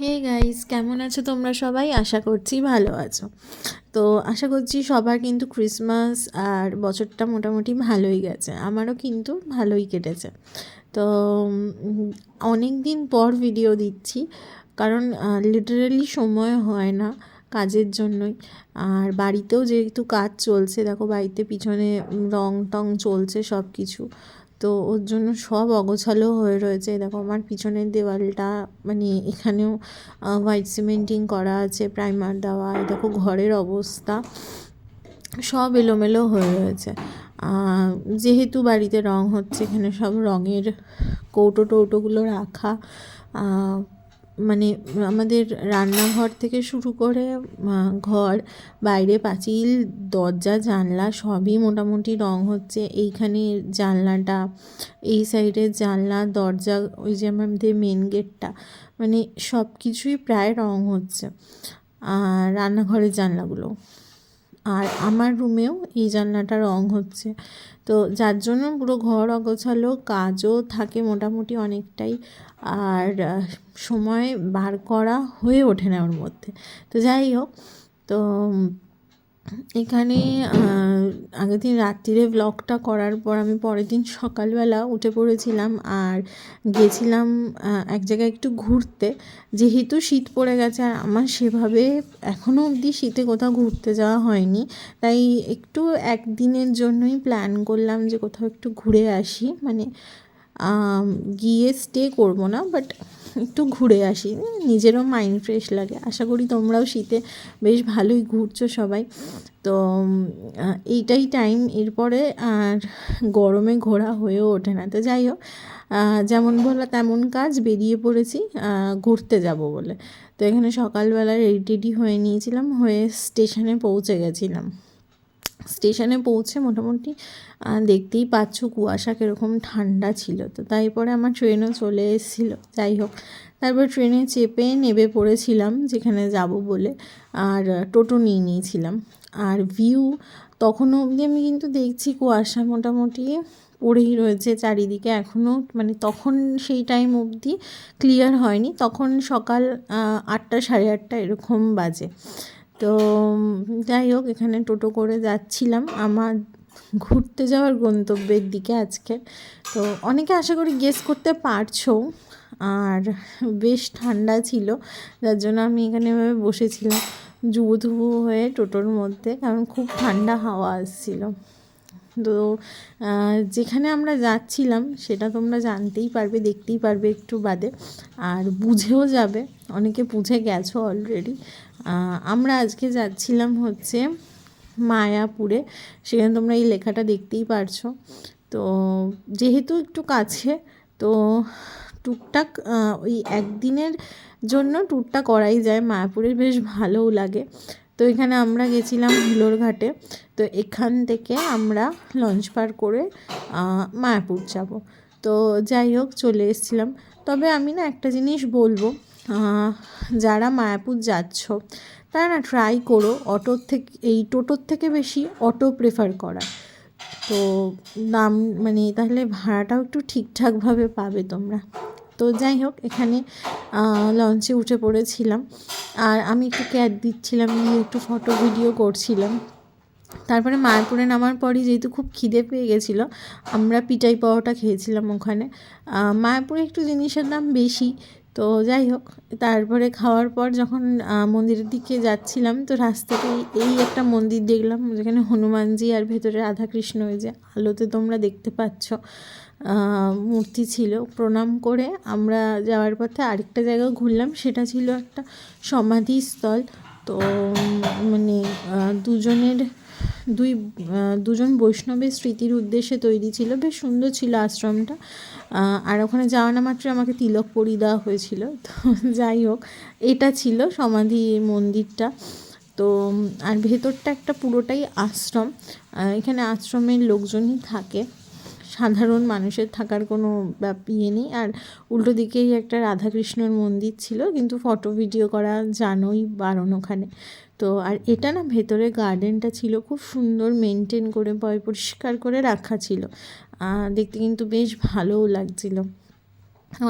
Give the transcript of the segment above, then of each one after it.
Hey guys, কেমন আছো তোমরা সবাই? আশা করছি ভালো আছো। তো আশা করছি সবার কিন্তু ক্রিসমাস আর বছরটা মোটামুটি ভালোই গেছে, আমারও কিন্তু ভালোই কেটেছে। তো অনেক দিন পর ভিডিও দিচ্ছি, কারণ লিটারালি সময় হয় না কাজের জন্যই। আর বাড়িতেও যেহেতু কাজ চলছে, দেখো বাড়িতে পিছনে রং টং চলছে সব কিছু, তো ওর জন্য সব অগোছালো হয়ে রয়েছে। দেখো আমার পিছনের দেওয়ালটা, মানে এখানেও হোয়াইট সিমেন্টিং করা আছে, প্রাইমার দেওয়া। দেখো ঘরের অবস্থা সব এলোমেলো হয়ে রয়েছে। যেহেতু বাড়িতে রং হচ্ছে, এখানে সব রঙের কৌটো টৌটোগুলো রাখা, মানে আমাদের রান্নাঘর থেকে শুরু করে ঘর, বাইরে পাঁচিল, দরজা, জানলা সবই মোটামুটি রং হচ্ছে। এইখানে জানলাটা, এই সাইডের জানলা, দরজা, ওই যে আমাদের মেন গেটটা, মানে সব কিছুই প্রায় রং হচ্ছে। আর রান্নাঘরের জানলাগুলো, আর আমার রুমেও এই জানলাটা রং হচ্ছে। তো যার জন্য পুরো ঘর অগোছালো, কাজও থাকে মোটামুটি অনেকটাই, আর সময় বার করা হয়ে ওঠে না ওর মধ্যে। তো যাই হোক, তো এখানে আগের দিন রাত্রিরে ব্লগটা করার পর আমি পরের দিন সকালবেলা উঠে পড়েছিলাম আর গেছিলাম এক জায়গায় একটু ঘুরতে। যেহেতু শীত পড়ে গেছে আর আমার সেভাবে এখনও অবধি শীতে কোথাও ঘুরতে যাওয়া হয়নি, তাই একটু একদিনের জন্যই প্ল্যান করলাম যে কোথাও একটু ঘুরে আসি। মানে গিয়ে স্টে করবো না, বাট একটু ঘুরে আসি, নিজেরও মাইন্ড ফ্রেশ লাগে। আশা করি তোমরাও শীতে বেশ ভালোই ঘুরছো সবাই। তো এইটাই টাইম, এরপরে আর গরমে ঘোরা হয়েও ওঠে না। তো যাই হোক, যেমন বলা তেমন কাজ, বেরিয়ে পড়েছি ঘুরতে যাব বলে। তো এখানে সকালবেলা রেডি টেডি হয়ে নিয়েছিলাম, হয়ে স্টেশনে পৌঁছে গেছিলাম। স্টেশনে পৌঁছে মোটামুটি দেখতেই পাচ্ছ কুয়াশা কীরকম ঠান্ডা ছিল। তো তারপরে আমার ট্রেনও চলে এসেছিলো। যাই হোক, তারপর ট্রেনে চেপে নেমে পড়েছিলাম যেখানে যাব বলে, আর টোটো নিয়ে নিয়েছিলাম। আর ভিউ তখনও অবধি আমি কিন্তু দেখছি কুয়াশা মোটামুটি পড়েই রয়েছে চারিদিকে এখনও, মানে তখন সেই টাইম অবধি ক্লিয়ার হয়নি, তখন সকাল 8টা সাড়ে 8টা এরকম বাজে। তো যাই হোক, এখানে টোটো করে যাচ্ছিলাম আমার ঘুরতে যাওয়ার গন্তব্যের দিকে আজকে। তো অনেকে আশা করি গেস করতে পারছো। আর বেশ ঠান্ডা ছিল, যার জন্য আমি এখানে এভাবে বসেছিলাম জুবুথুবু হয়ে টোটোর মধ্যে, কারণ খুব ঠান্ডা হাওয়া আসছিল। তো যেখানে আমরা যাচ্ছিলাম সেটা তোমরা জানতেই পারবে, দেখতেই পারবে একটু বাদে, আর বুঝেও যাবে, অনেকে বুঝে গেছো অলরেডি। আমরা আজকে যাচ্ছিলাম হচ্ছে মায়াপুরে, সেখানে তোমরা এই লেখাটা দেখতেই পারছো। তো যেহেতু একটু কাছে, তো টুকটাক ওই একদিনের জন্য ট্যুরটা করাই যায়, মায়াপুরে বেশ ভালোও লাগে। তো এখানে আমরা গেছিলাম হুলোর ঘাটে। তো এখান থেকে আমরা লঞ্চ পার করে মায়াপুর যাব। তো যাই হোক, চলে এসেছিলাম। তবে আমি না একটা জিনিস বলবো, যারা মায়াপুর যাচ্ছ তারা না ট্রাই করো এই টোটোর থেকে বেশি অটো প্রেফার করা। তো দাম, মানে তাহলে ভাড়াটাও একটু ঠিকঠাকভাবে পাবে তোমরা। তো যাই হোক, এখানে লঞ্চে উঠে পড়েছিলাম আর আমি একটু ক্যাট দিচ্ছিলাম, নিয়ে একটু ফটো ভিডিও করছিলাম। তারপরে মায়াপুরে নামার পরই যেহেতু খুব খিদে পেয়ে গেছিলো, আমরা পিটাই পাওয়াটা খেয়েছিলাম ওখানে। মায়াপুরে একটু জিনিসের দাম বেশি। তো যাই হোক, তারপরে খাওয়ার পর যখন মন্দিরের দিকে যাচ্ছিলাম, তো রাস্তাতে এই একটা মন্দির দেখলাম যেখানে হনুমানজি আর ভেতরে রাধাকৃষ্ণ, ওই যে আলোতে তোমরা দেখতে পাচ্ছ মূর্তি ছিল। প্রণাম করে আমরা যাওয়ার পথে আরেকটা জায়গা ঘুরলাম, সেটা ছিল একটা সমাধিস্থল। তো মানে দুজন বৈষ্ণবের স্মৃতির উদ্দেশ্যে তৈরি ছিল, বেশ সুন্দর ছিল আশ্রমটা। আর ওখানে যাওয়া না মাত্র আমাকে তিলক পরিয়ে দেওয়া হয়েছিল। তো যাই হোক, এটা ছিল সমাধি মন্দিরটা। তো আর ভেতরটা একটা পুরোটাই আশ্রম, এখানে আশ্রমের লোকজনই থাকে, সাধারণ মানুষের থাকার কোনো ইয়ে নেই। আর উল্টো দিকেই একটা রাধাকৃষ্ণর মন্দির ছিল, কিন্তু ফটো ভিডিও করা জানোই বারণ ওখানে। তো আর এটা না, ভেতরে গার্ডেনটা ছিল খুব সুন্দর মেনটেন করে, পরিষ্কার করে রাখা ছিল, দেখতে কিন্তু বেশ ভালোও লাগছিল।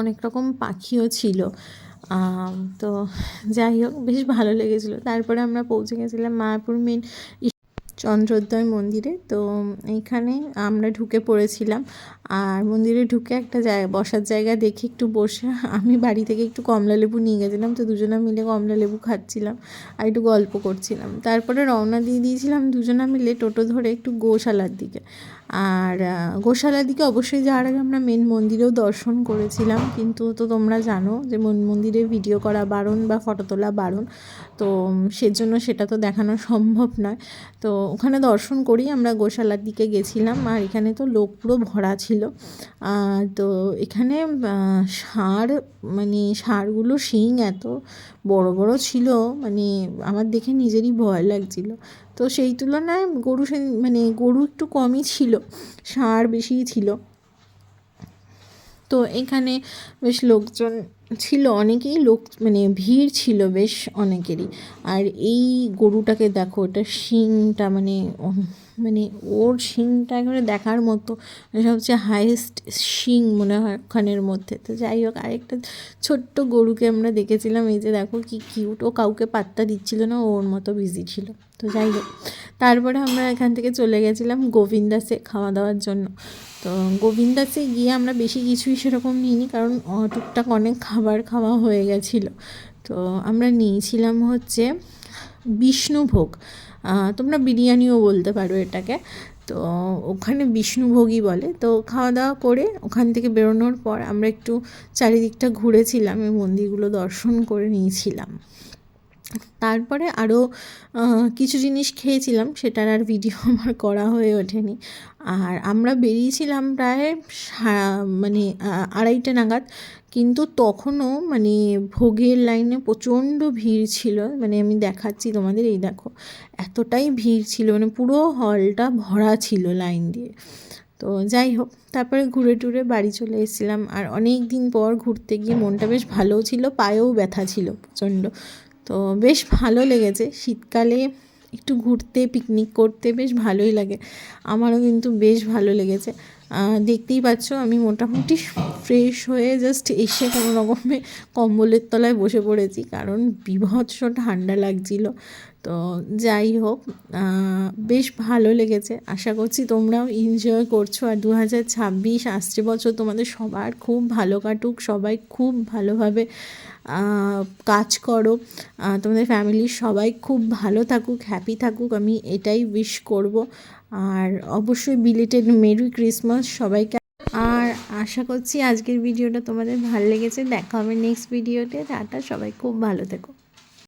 অনেক রকম পাখিও ছিল, তো যাই হোক, বেশ ভালো লেগেছিলো। তারপরে আমরা পৌঁছে গেছিলাম মায়াপুর মেন চন্দ্রোদয় মন্দিরে। তো এইখানে আমরা ঢুকে পড়েছিলাম, আর মন্দিরে ঢুকে একটা জায়গা, বসার জায়গা দেখে একটু বসে আমি বাড়ি থেকে একটু কমলা লেবু নিয়ে গেছিলাম, তো দুজনে মিলে কমলা লেবু খাচ্ছিলাম আর একটু গল্প করছিলাম। তারপরে রওনা দিয়ে দিয়েছিলাম দুজনে মিলে টোটো ধরে একটু গোশালার দিকে। আর গোশালার দিকে অবশ্যই যাওয়ার আগে আমরা মেন মন্দিরেও দর্শন করেছিলাম, কিন্তু তো তোমরা জানো যে মন্দিরে ভিডিও করা বারণ বা ফটো তোলা বারণ, তো সেজন্য সেটা তো দেখানো সম্ভব নয়। তো ওখানে দর্শন করি আমরা গোশালার দিকে গেছিলাম, আর এখানে তো লোক পুরো ভরা ছিল। তো এখানে ষাঁড়, মানে ষাঁড়গুলো শিং এত বড় বড় ছিল, মানে আমার দেখে নিজেরই ভয় লাগছিল। তো সেই তুলনায় গরু মানে গরু একটু কমই ছিল, ষাঁড় বেশিই ছিল। তো এখানে বেশ লোকজন ছিল, অনেকেই লোক, মানে ভিড় ছিল বেশ অনেকেরই। আর এই গরুটাকে দেখো, ওটা শিংটা, মানে মানে ওর শিংটা একেবারে দেখার মতো, সবচেয়ে হাইয়েস্ট শিং মনে হয় ওখানের মধ্যে। তো যাই হোক, আরেকটা ছোট্ট গরুকে আমরা দেখেছিলাম, এই যে দেখো কি কিউট, ও কাউকে পাত্তা দিচ্ছিল না, ওর মতো বিজি ছিল। তো যাই হোক, তারপরে আমরা এখান থেকে চলে গেছিলাম গোবিন্দাসে খাওয়া দাওয়ার জন্য। তো গোবিন্দাসে গিয়ে আমরা বেশি কিছুই সেরকম নিইনি, কারণ টুকটাক অনেক খাবার খাওয়া হয়ে গেছিলো। তো আমরা নিয়েছিলাম হচ্ছে বিষ্ণুভোগ, তোমরা বিরিয়ানিও বলতে পারো এটাকে। তো ওখানে বিষ্ণুভোগই বলে। তো খাওয়া দাওয়া করে ওখান থেকে বেরোনোর পর আমরা একটু চারিদিকটা ঘুরেছিলাম, এই মন্দিরগুলো দর্শন করে নিয়েছিলাম। তারপরে আরও কিছু জিনিস খেয়েছিলাম, সেটার আর ভিডিও আমার করা হয়ে ওঠেনি। আর আমরা বেরিয়েছিলাম প্রায় মানে 2:30 নাগাদ, কিন্তু তখনও মানে ভোগের লাইনে প্রচণ্ড ভিড় ছিল। মানে আমি দেখাচ্ছি তোমাদের, এই দেখো এতটাই ভিড় ছিল, মানে পুরো হলটা ভরা ছিল লাইন দিয়ে। তো যাই হোক, তারপরে ঘুরে টুরে বাড়ি চলে এসেছিলাম। আর অনেক দিন পর ঘুরতে গিয়ে মনটা বেশ ভালোও ছিল, পায়েও ব্যথা ছিল প্রচণ্ড। তো বেশ ভালো লেগেছে, শীতকালে একটু ঘুরতে পিকনিক করতে বেশ ভালোই লাগে, আমারও কিন্তু বেশ ভালো লেগেছে। দেখতেই পাচ্ছ আমি মোটামুটি ফ্রেশ হয়ে জাস্ট এসে কোনো রকমে কম্বলের তলায় বসে পড়েছি, কারণ বীভৎস ঠান্ডা লাগছিল। তো যাই হোক, বেশ ভালো লেগেছে, আশা করছি তোমরাও এনজয় করছো। আর 2026 আসছে বছর তোমাদের সবার খুব ভালো কাটুক, সবাই খুব ভালোভাবে কাজ করো, তোমাদের ফ্যামিলির সবাই খুব ভালো থাকুক, হ্যাপি থাকুক, আমি এটাই উইশ করব। আর অবশ্যই বিলেটেড মেরি ক্রিসমাস সবাইকে। আর আশা করছি আজকের ভিডিওটা তোমাদের ভালো লেগেছে। দেখা হবে নেক্সট ভিডিওতে। টাটা, সবাই খুব ভালো থেকো।